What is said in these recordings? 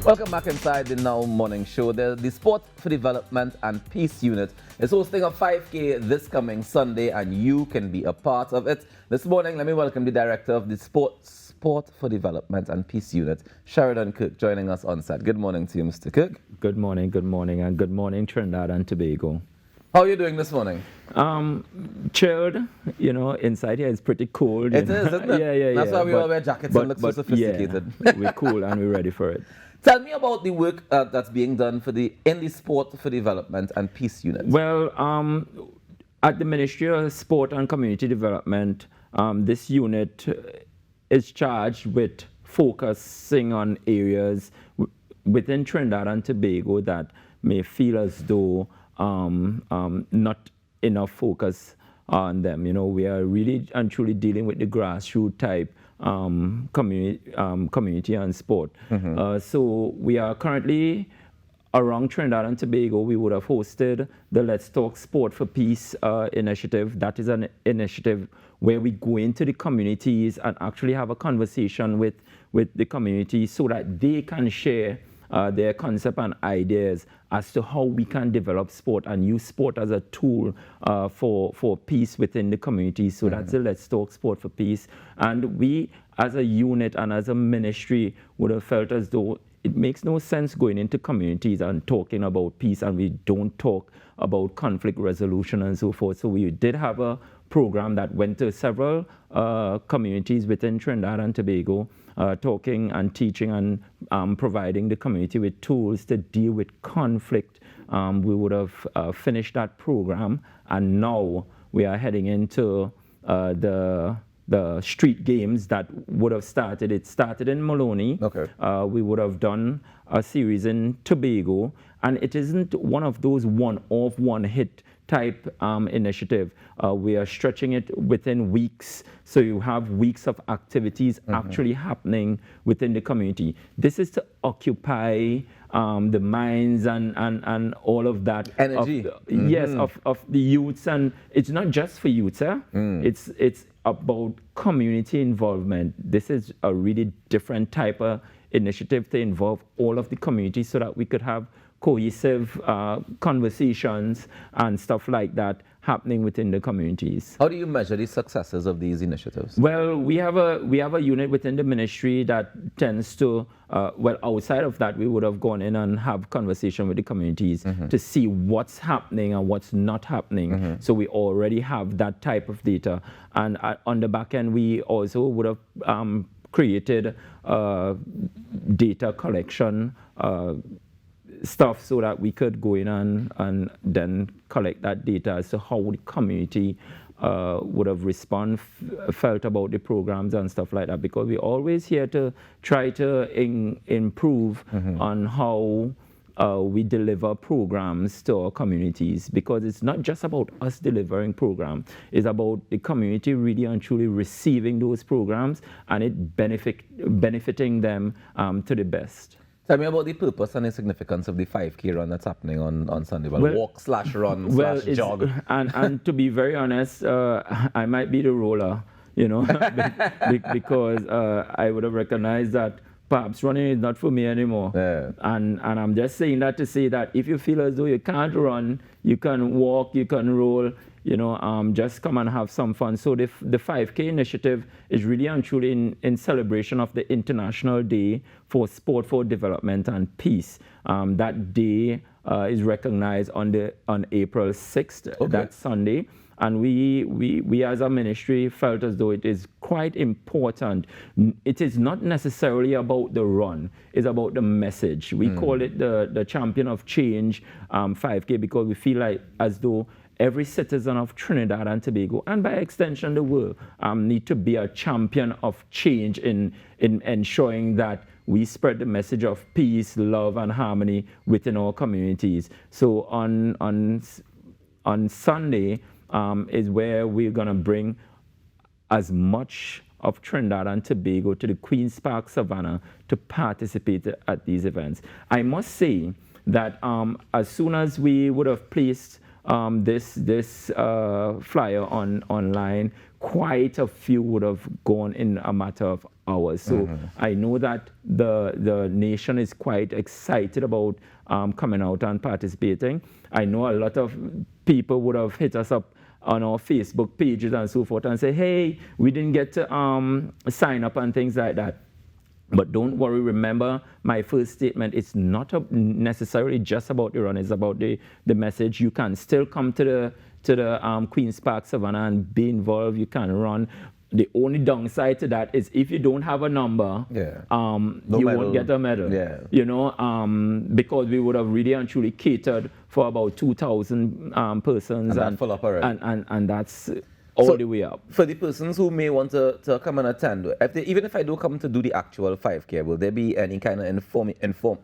Welcome back inside the Now Morning Show. The Sport for Development and Peace Unit is hosting a 5K this coming Sunday, and you can be a part of it. This morning, let me welcome the director of the Sport for Development and Peace Unit, Sheridan Cook, joining us on set. Good morning to you, Mr. Cook. Good morning, and good morning, Trinidad and Tobago. How are you doing this morning? Chilled, inside here it's pretty cold. It is, isn't it? Yeah. That's why we all wear jackets and look so sophisticated. Yeah, we're cool and we're ready for it. Tell me about the work that's being done in the Sport for Development and Peace Unit. Well, at the Ministry of Sport and Community Development, this unit is charged with focusing on areas within Trinidad and Tobago that may feel as though not enough focus on them. We are really and truly dealing with the grassroots type community and sport. Mm-hmm. So we are currently around Trinidad and Tobago. We would have hosted the Let's Talk Sport for Peace initiative. That is an initiative where we go into the communities and actually have a conversation with the community so that they can share their concept and ideas as to how we can develop sport and use sport as a tool for peace within the community. So that's the Let's Talk Sport for Peace. And we, as a unit and as a ministry, would have felt as though it makes no sense going into communities and talking about peace and we don't talk about conflict resolution and so forth. So we did have a program that went to several communities within Trinidad and Tobago, talking and teaching and providing the community with tools to deal with conflict. We would have finished that program, and now we are heading into the street games that would have started. It started in Maloney. Okay. We would have done a series in Tobago, and it isn't one of those one-off, one-hit type initiative. We are stretching it within weeks, so you have weeks of activities actually happening within the community. This is to occupy the minds and all of that energy. Of the youths, and it's not just for youths. It's about community involvement. This is a really different type of initiative to involve all of the community so that we could have cohesive conversations and stuff like that happening within the communities. How do you measure the successes of these initiatives? Well, we have a unit within the ministry that tends to, outside of that, we would have gone in and have conversation with the communities to see what's happening and what's not happening. So we already have that type of data. And on the back end, we also would have created data collection stuff so that we could go in and then collect that data as to how the community would have felt about the programs and stuff like that, because we're always here to try to improve on how we deliver programs to our communities, because it's not just about us delivering programs, it's about the community really and truly receiving those programs and it benefiting them to the best. Tell me about the purpose and the significance of the 5K run that's happening on Sunday. Walk/run/jog. And to be very honest, I might be the roller, because I would have recognized that perhaps running is not for me anymore. Yeah. And I'm just saying that to say that if you feel as though you can't run, you can walk, you can roll, just come and have some fun. So the 5K initiative is really and truly in celebration of the International Day for Sport for Development and Peace. That day is recognized on April 6th, that Sunday. And we as a ministry felt as though it is quite important. It is not necessarily about the run, it's about the message. We call it the Champion of Change 5K because we feel like as though every citizen of Trinidad and Tobago, and by extension the world, need to be a champion of change in ensuring that we spread the message of peace, love, and harmony within our communities. So on Sunday is where we're going to bring as much of Trinidad and Tobago to the Queen's Park, Savannah, to participate at these events. I must say that as soon as we would have placed this flyer online, quite a few would have gone in a matter of hours. So I know that the nation is quite excited about coming out and participating. I know a lot of people would have hit us up on our Facebook pages and so forth and say, hey, we didn't get to sign up and things like that. But don't worry, remember my first statement, it's not necessarily just about the run, it's about the message. You can still come to the Queen's Park Savannah and be involved, you can run. The only downside to that is if you don't have a number, you won't get a medal. Yeah. You know, because we would have really and truly catered for about 2,000 persons. And full up already. And that's all the way up. For the persons who may want to come and attend, even if I do come to do the actual 5K, will there be any kind of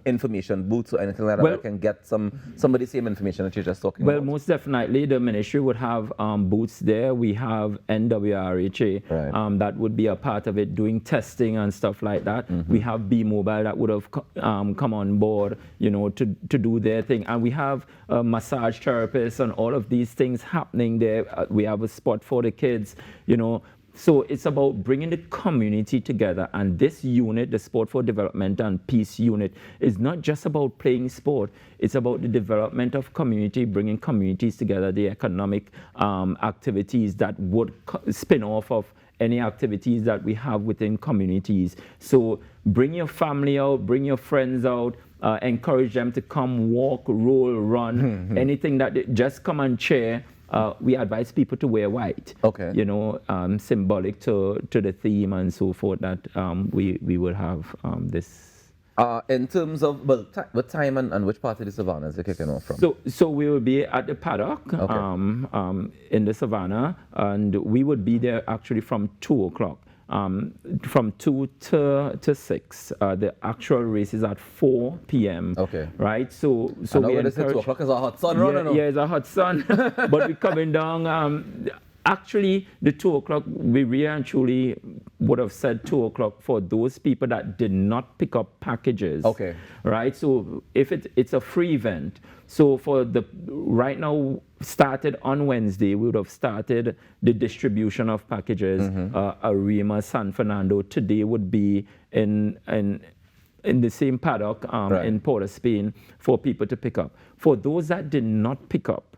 information booths or anything like that? Well, I can get some of the same information that you're just talking about? Well, most definitely the ministry would have booths there. We have NWRHA that would be a part of it, doing testing and stuff like that. We have B Mobile that would have come on board, you know, to do their thing. And we have massage therapists and all of these things happening there. We have a spot for the kids, you know. So it's about bringing the community together, and this unit, the Sport for Development and Peace unit, is not just about playing sport. It's about the development of community, bringing communities together, the economic activities that would spin off of any activities that we have within communities. So bring your family out, bring your friends out, encourage them to come walk, roll, run, anything that just come and cheer. We advise people to wear white, you know, symbolic to the theme and so forth that we would have this. In terms of, well, what time and which part of the Savannah is it kicking off from? So we will be at the paddock in the Savannah, and we would be there actually from 2 o'clock. From 2 to 6. The actual race is at 4 p.m. Right? So I know when they say 2 o'clock is a hot sun running. Yeah, it's a hot sun. But we're coming down. Actually, the 2 o'clock, we really and truly would have said 2 o'clock for those people that did not pick up packages. Right? So if it's a free event. So for right now, started on Wednesday, we would have started the distribution of packages. Arima, San Fernando. Today would be in the same paddock in Port of Spain for people to pick up. For those that did not pick up,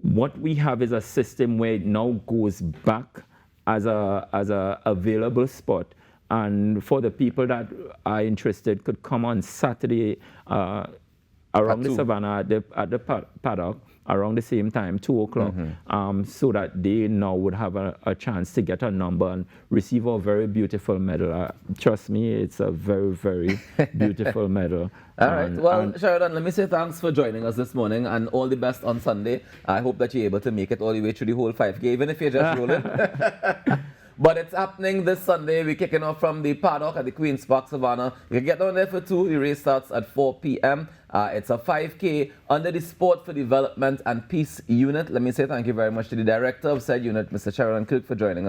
what we have is a system where it now goes back as a available spot. And for the people that are interested, could come on Saturday around the Savannah at the paddock around the same time, 2 o'clock, so that they now would have a chance to get a number and receive a very beautiful medal. Trust me, it's a very, very beautiful medal. All right. Well, Sheridan, let me say thanks for joining us this morning, and all the best on Sunday. I hope that you're able to make it all the way through the whole 5K, even if you're just rolling. But it's happening this Sunday. We're kicking off from the paddock at the Queen's Park Savannah. You can get down there for 2. The race starts at 4 p.m. It's a 5K under the Sport for Development and Peace unit. Let me say thank you very much to the director of said unit, Mr. Sheridan Kirk, for joining us.